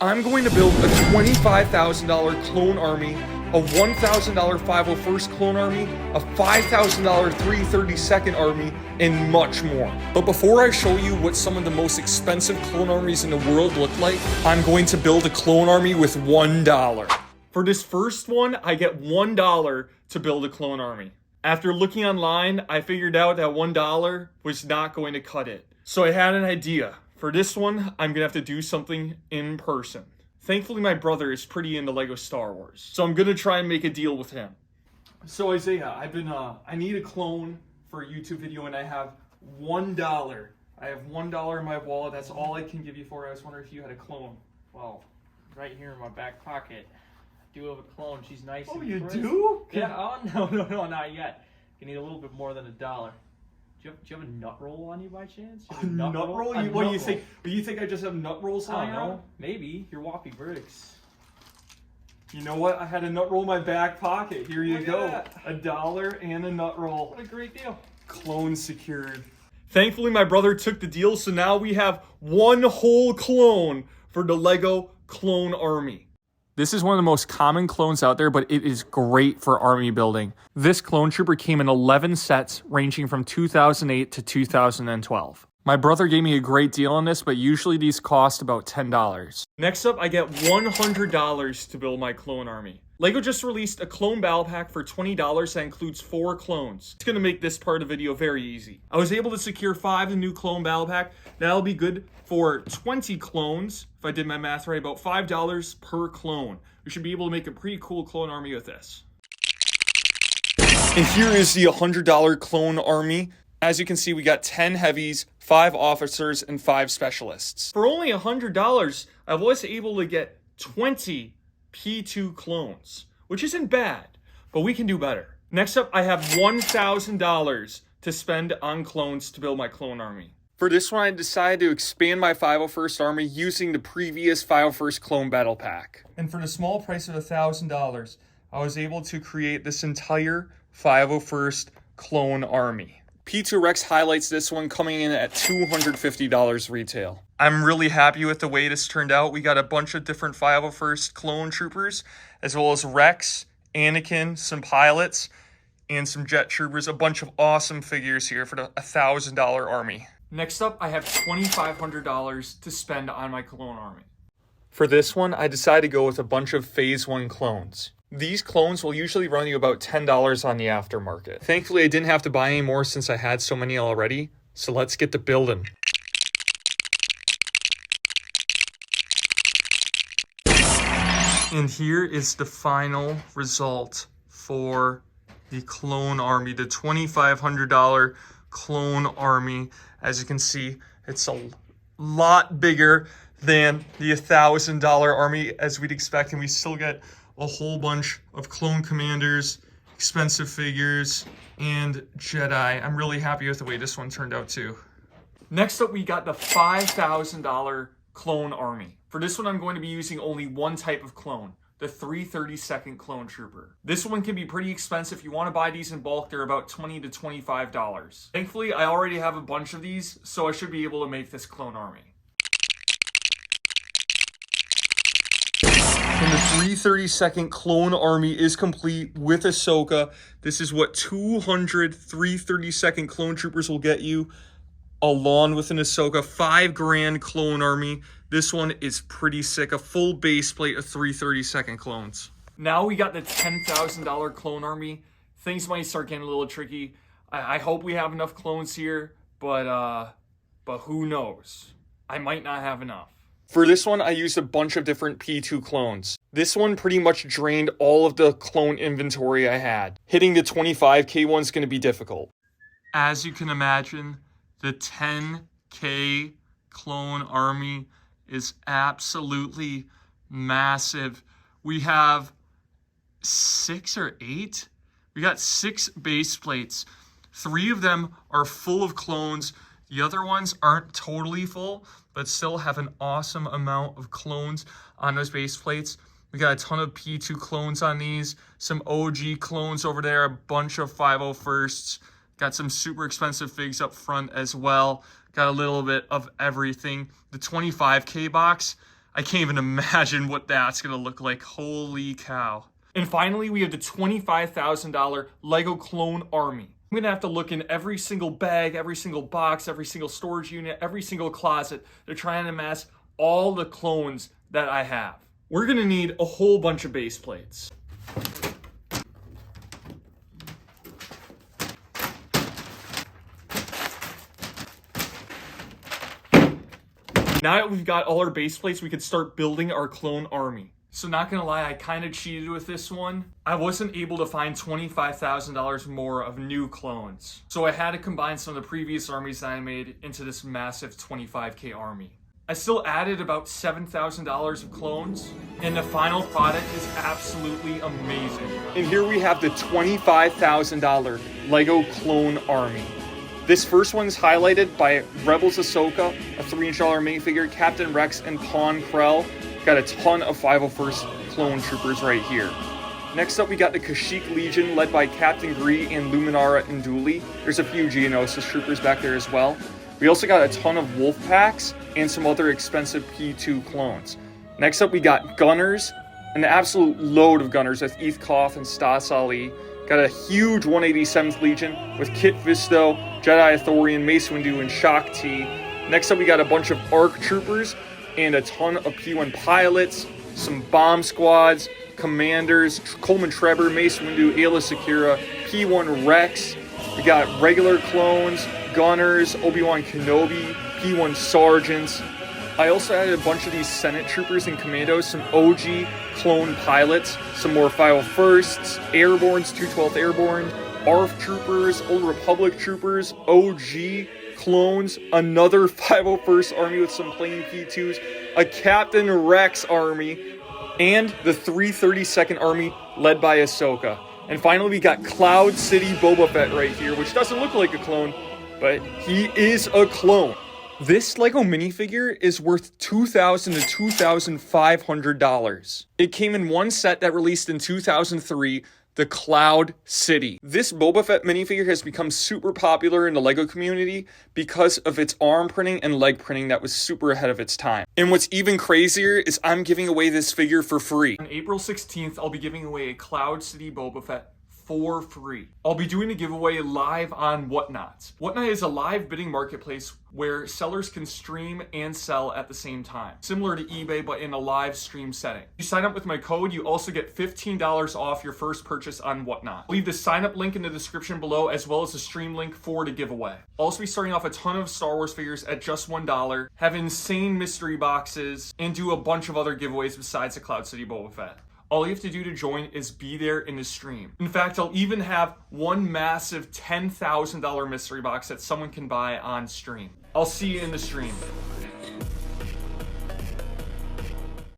I'm going to build a $25,000 clone army, a $1,000 501st clone army, a $5,000 332nd army, and much more. But before I show you what some of the most expensive clone armies in the world look like, I'm going to build a clone army with $1. For this first one, I get $1 to build a clone army. After looking online, I figured out that $1 was not going to cut it. So I had an idea. For this one, I'm gonna have to do something in person. Thankfully, my brother is pretty into LEGO Star Wars, so I'm gonna try and make a deal with him. So Isaiah, I need a clone for a YouTube video, and I have $1. I have $1 in my wallet. That's all I can give you for it. I was wondering if you had a clone. Well, right here in my back pocket, I do have a clone. She's nice. Oh, and you crisp. do? Yeah. Oh no, not yet. You need a little bit more than $1. Do you have a nut roll on you by chance? A nut roll? What do you think? Do you think I just have nut rolls lying out? Maybe. Your Whoppy bricks. You know what? I had a nut roll in my back pocket. Here you go. That. $1 and a nut roll. What a great deal. Clone secured. Thankfully, my brother took the deal, so now we have one whole clone for the LEGO Clone Army. This is one of the most common clones out there, but it is great for army building. This clone trooper came in 11 sets ranging from 2008 to 2012. My brother gave me a great deal on this, but usually these cost about $10. Next up, I get $100 to build my clone army. LEGO just released a clone battle pack for $20 that includes 4 clones. It's gonna make this part of the video very easy. I was able to secure 5 in the new clone battle pack. That'll be good for 20 clones. If I did my math right, about $5 per clone. We should be able to make a pretty cool clone army with this. And here is the $100 clone army. As you can see, we got 10 heavies, 5 officers, and 5 specialists. For only $100, I was able to get 20 P2 clones, which isn't bad, but we can do better. Next up, I have $1,000 to spend on clones to build my clone army. For this one, I decided to expand my 501st army using the previous 501st clone battle pack. And for the small price of $1,000, I was able to create this entire 501st clone army. P2 Rex highlights this one coming in at $250 retail. I'm really happy with the way this turned out. We got a bunch of different 501st clone troopers, as well as Rex, Anakin, some pilots, and some jet troopers. A bunch of awesome figures here for the $1,000 army. Next up, I have $2,500 to spend on my clone army. For this one, I decided to go with a bunch of Phase 1 clones. These clones will usually run you about $10 on the aftermarket. Thankfully, I didn't have to buy any more since I had so many already, so let's get to building. And here is the final result for the clone army, the $2,500 clone army. As you can see, it's a lot bigger than the $1,000 army as we'd expect, and we still get a whole bunch of clone commanders, expensive figures, and Jedi. I'm really happy with the way this one turned out too. Next up, we got the $5,000 clone army. For this one, I'm going to be using only one type of clone, the 332nd clone trooper. This one can be pretty expensive. If you want to buy these in bulk, they're about $20 to $25. Thankfully, I already have a bunch of these, so I should be able to make this clone army. And the 332nd clone army is complete with Ahsoka. This is what 200 332nd clone troopers will get you, along with an Ahsoka. $5,000 clone army. This one is pretty sick. A full base plate of 332nd clones. Now we got the $10,000 clone army. Things might start getting a little tricky. I hope we have enough clones here, but who knows? I might not have enough. For this one, I used a bunch of different P2 clones. This one pretty much drained all of the clone inventory I had. Hitting the 25K one's going to be difficult. As you can imagine, the 10K clone army is absolutely massive. We have 6 or 8. We got 6 base plates. 3 of them are full of clones. The other ones aren't totally full, but still have an awesome amount of clones on those base plates. We got a ton of P2 clones on these, some OG clones over there, a bunch of 501sts. Got some super expensive figs up front as well. Got a little bit of everything. The 25K box I can't even imagine what that's gonna look like. Holy cow. And finally, we have the $25,000 LEGO Clone Army. I'm gonna have to look in every single bag, every single box, every single storage unit, every single closet to try and amass all the clones that I have. We're gonna need a whole bunch of base plates. Now that we've got all our base plates, we can start building our clone army. So not gonna lie, I kind of cheated with this one. I wasn't able to find $25,000 more of new clones. So I had to combine some of the previous armies that I made into this massive 25K army. I still added about $7,000 of clones, and the final product is absolutely amazing. And here we have the $25,000 LEGO Clone Army. This first one's highlighted by Rebels Ahsoka, a $3-inch minifigure, Captain Rex, and Pawn Krell. Got a ton of 501st clone troopers right here. Next up, we got the Kashyyyk Legion, led by Captain Gree and Luminara and Dooley. There's a few Geonosis troopers back there as well. We also got a ton of Wolf Packs and some other expensive P2 clones. Next up, we got Gunners, an absolute load of Gunners with Eth Koth and Stas Ali. Got a huge 187th Legion with Kit Fisto, Jedi Ithorian, Mace Windu, and Shaak Ti. Next up, we got a bunch of ARC troopers and a ton of P1 pilots, some bomb squads, commanders, Coleman Trevor, Mace Windu, Ayla Secura, P1 Rex. We got regular clones, Gunners, Obi-Wan Kenobi, P1 sergeants. I also added a bunch of these Senate troopers and commandos, some OG clone pilots, some more 501sts, Airborns, 212th Airborne, ARF troopers, Old Republic troopers, OG clones, another 501st army with some plain P2s, a Captain Rex army, and the 332nd Army led by Ahsoka. And finally, we got Cloud City Boba Fett right here, which doesn't look like a clone, but he is a clone. This LEGO minifigure is worth $2,000 to $2,500. It came in one set that released in 2003, the Cloud City. This Boba Fett minifigure has become super popular in the LEGO community because of its arm printing and leg printing that was super ahead of its time. And what's even crazier is I'm giving away this figure for free. On April 16th, I'll be giving away a Cloud City Boba Fett for free. I'll be doing a giveaway live on Whatnot. Whatnot is a live bidding marketplace where sellers can stream and sell at the same time, similar to eBay but in a live stream setting. You sign up with my code, you also get $15 off your first purchase on Whatnot. I'll leave the sign up link in the description below as well as the stream link for the giveaway. I'll also be starting off a ton of Star Wars figures at just $1, have insane mystery boxes, and do a bunch of other giveaways besides the Cloud City Boba Fett. All you have to do to join is be there in the stream. In fact, I'll even have one massive $10,000 mystery box that someone can buy on stream. I'll see you in the stream.